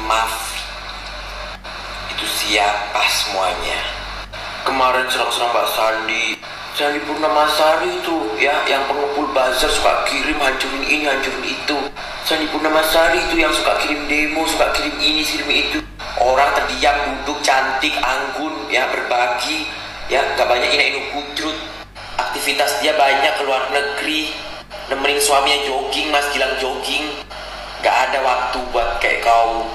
Maaf, itu siapa semuanya? Kemarin serang-serang Mbak Sandi Purnamasari itu ya, yang pengepul bazar suka kirim hancurin ini hancurin itu. Sandi Purnamasari itu yang suka kirim demo, suka kirim ini kirim itu. Orang terdiam duduk cantik anggun ya, berbagi ya, gak banyak ina-inu kutrut. Aktivitas dia banyak ke luar negeri, nemenin suaminya jogging, Mas Gilang jogging. Gak ada waktu buat kayak kau.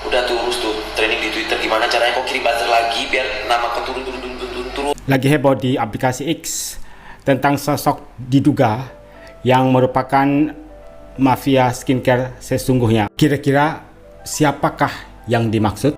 Udah terus tuh training di Twitter gimana caranya kau kirim buzzer lagi biar nama kau turun. Lagi heboh di aplikasi X tentang sosok diduga yang merupakan mafia skincare sesungguhnya. Kira-kira siapakah yang dimaksud?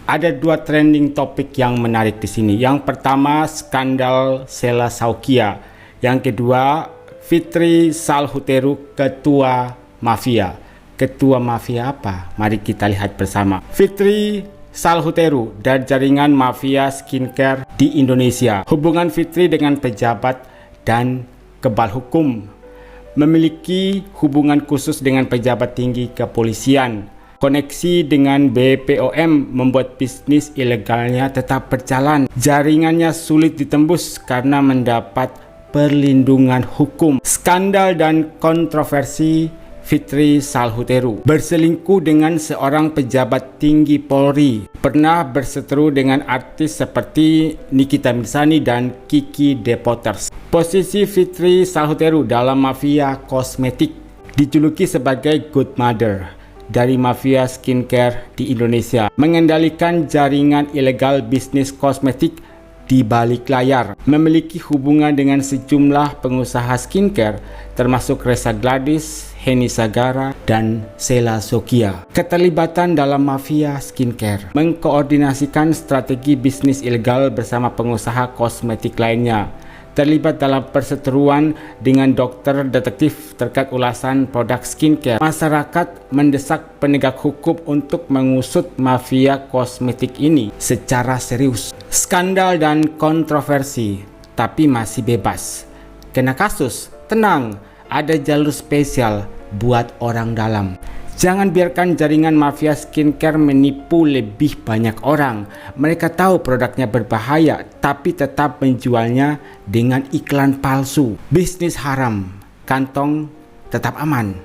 Ada dua trending topik yang menarik di sini. Yang pertama skandal Sela Saukia. Yang kedua Fitri Salhuteru, ketua mafia. Ketua mafia apa? Mari kita lihat bersama. Fitri Salhuteru dan jaringan mafia skincare di Indonesia. Hubungan Fitri dengan pejabat dan kebal hukum. Memiliki hubungan khusus dengan pejabat tinggi kepolisian. Koneksi dengan BPOM membuat bisnis ilegalnya tetap berjalan. Jaringannya sulit ditembus karena mendapat perlindungan hukum. Skandal dan kontroversi Fitri Salhuteru berselingkuh dengan seorang pejabat tinggi Polri, pernah berseteru dengan artis seperti Nikita Mirzani dan Kiki Depoters. Posisi Fitri Salhuteru dalam mafia kosmetik dijuluki sebagai good mother dari mafia skincare di Indonesia, mengendalikan jaringan ilegal bisnis kosmetik di balik layar, memiliki hubungan dengan sejumlah pengusaha skincare termasuk Reza Gladys, Henny Sagara, dan Sela Saukia. Keterlibatan dalam mafia skincare, mengkoordinasikan strategi bisnis ilegal bersama pengusaha kosmetik lainnya, terlibat dalam perseteruan dengan dokter detektif terkait ulasan produk skincare. Masyarakat mendesak penegak hukum untuk mengusut mafia kosmetik ini secara serius. Skandal dan kontroversi, tapi masih bebas. Kena kasus, tenang, ada jalur spesial buat orang dalam. Jangan biarkan jaringan mafia skincare menipu lebih banyak orang. Mereka tahu produknya berbahaya, tapi tetap menjualnya dengan iklan palsu. Bisnis haram, kantong tetap aman.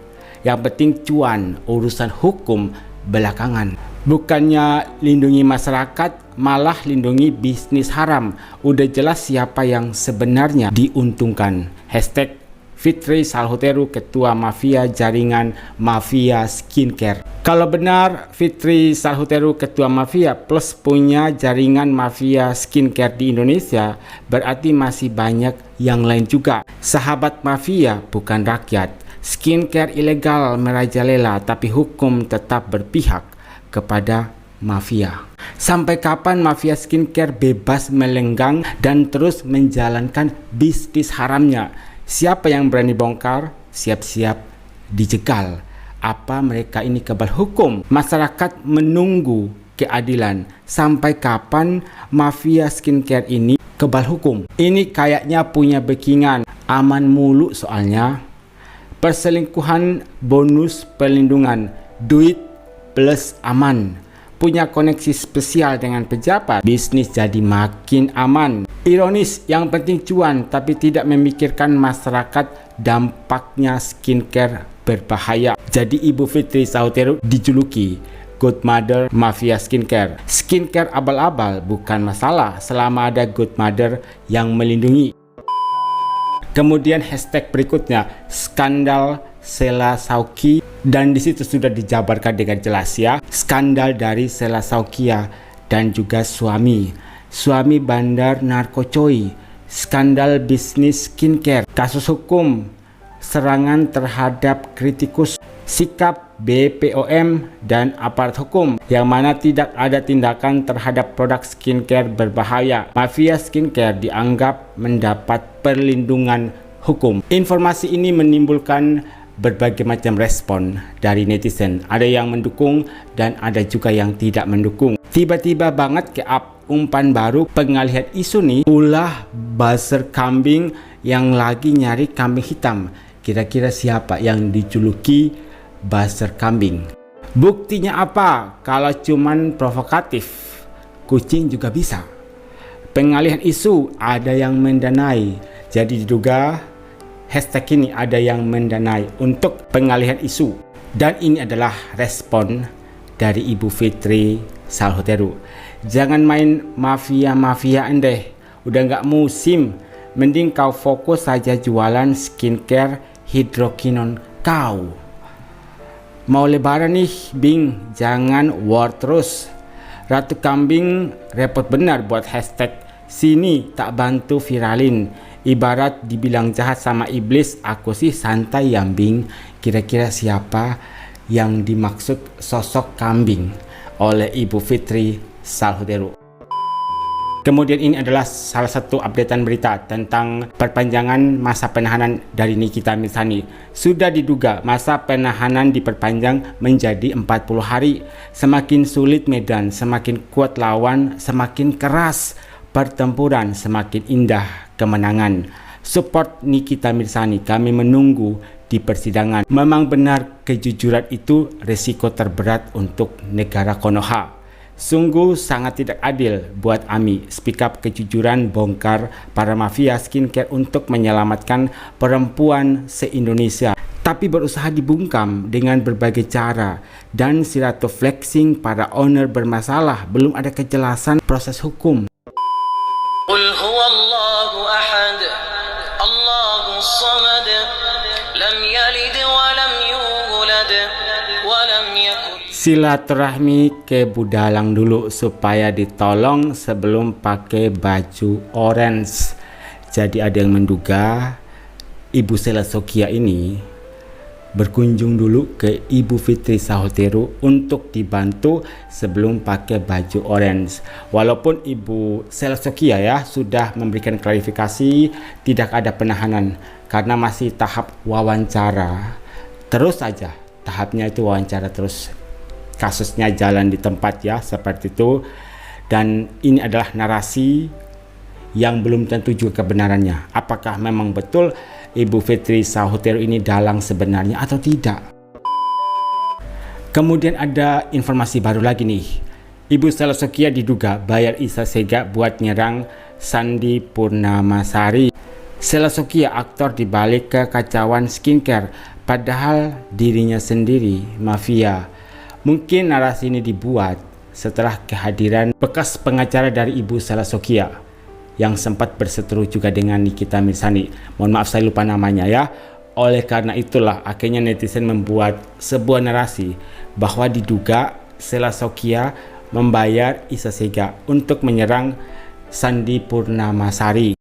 Yang penting cuan, urusan hukum belakangan. Bukannya lindungi masyarakat, malah lindungi bisnis haram. Udah jelas siapa yang sebenarnya diuntungkan. Hashtag Fitri Salhuteru, ketua mafia jaringan mafia skincare. Kalau benar Fitri Salhuteru ketua mafia plus punya jaringan mafia skincare di Indonesia, berarti masih banyak yang lain juga. Sahabat mafia bukan rakyat. Skincare ilegal merajalela, tapi hukum tetap berpihak kepada mafia. Sampai kapan mafia skincare bebas melenggang dan terus menjalankan bisnis haramnya? Siapa yang berani bongkar, siap-siap dijegal. Apa mereka ini kebal hukum? Masyarakat menunggu keadilan. Sampai kapan mafia skincare ini kebal hukum? Ini kayaknya punya backingan. Aman mulu soalnya. Perselingkuhan bonus perlindungan. Duit plus aman. Punya koneksi spesial dengan pejabat, bisnis jadi makin aman. Ironis, yang penting cuan, tapi tidak memikirkan masyarakat, dampaknya skincare berbahaya. Jadi Ibu Fitri Salhuteru dijuluki good mother mafia skincare. Skincare abal-abal bukan masalah selama ada good mother yang melindungi. Kemudian hashtag berikutnya, skandal Sela Saukia, dan di situ sudah dijabarkan dengan jelas ya. Skandal dari Sela Saukia dan juga suami bandar narkocoy, skandal bisnis skincare, kasus hukum, serangan terhadap kritikus, sikap BPOM dan aparat hukum yang mana tidak ada tindakan terhadap produk skincare berbahaya. Mafia skincare dianggap mendapat perlindungan hukum. Informasi ini menimbulkan berbagai macam respon dari netizen. Ada yang mendukung dan ada juga yang tidak mendukung. Tiba-tiba banget ke-up umpan baru pengalihan isu nih, ulah buzzer kambing yang lagi nyari kambing hitam. Kira-kira siapa yang dijuluki buzzer kambing? Buktinya apa? Kalau cuman provokatif, kucing juga bisa. Pengalihan isu, ada yang mendanai. Jadi diduga hashtag ini ada yang mendanai untuk pengalihan isu. Dan ini adalah respon dari Ibu Fitri Salhuteru. Jangan main mafia-mafiaan deh. Udah nggak musim. Mending kau fokus saja jualan skincare hidrokinon kau. Mau lebaran nih, Bing, jangan war terus. Ratu Kambing repot benar buat hashtag sini tak bantu viralin. Ibarat dibilang jahat sama iblis, aku sih santai ya, Bing. Kira-kira siapa yang dimaksud sosok kambing oleh Ibu Fitri Salhuteru? Kemudian ini adalah salah satu updatean berita tentang perpanjangan masa penahanan dari Nikita Mirzani. Sudah diduga masa penahanan diperpanjang menjadi 40 hari. Semakin sulit medan, semakin kuat lawan, semakin keras pertempuran, semakin indah kemenangan. Support Nikita Mirzani, kami menunggu di persidangan. Memang benar kejujuran itu risiko terberat untuk negara Konoha. Sungguh sangat tidak adil buat AMI. Speak up kejujuran, bongkar para mafia skincare untuk menyelamatkan perempuan se-Indonesia. Tapi berusaha dibungkam dengan berbagai cara dan sirato flexing para owner bermasalah. Belum ada kejelasan proses hukum. Qul huwallahu ahad, Allahus samad, lam yalid wa lam yulad wa lam yakun. Silaturahmi ke Budalang dulu supaya ditolong sebelum pakai baju orange. Jadi ada yang menduga Ibu Sela Sokya ini berkunjung dulu ke Ibu Fitri Salhuteru untuk dibantu sebelum pakai baju orange. Walaupun Ibu Sela Sokya ya sudah memberikan klarifikasi tidak ada penahanan karena masih tahap wawancara. Terus aja tahapnya itu wawancara terus. Kasusnya jalan di tempat ya, seperti itu. Dan ini adalah narasi yang belum tentu juga kebenarannya. Apakah memang betul Ibu Fitri Salhuteru ini dalang sebenarnya atau tidak? Kemudian ada informasi baru lagi nih. Ibu Sela Sokya diduga bayar Isa Sega buat nyerang Sandi Purnamasari. Sela Sokya aktor dibalik kekacauan skincare, padahal dirinya sendiri mafia. Mungkin narasi ini dibuat setelah kehadiran bekas pengacara dari Ibu Sela Sokya yang sempat berseteru juga dengan Nikita Mirzani. Mohon maaf saya lupa namanya ya. Oleh karena itulah akhirnya netizen membuat sebuah narasi bahwa diduga Sela Sokya membayar Isa Sega untuk menyerang Sandi Purnamasari.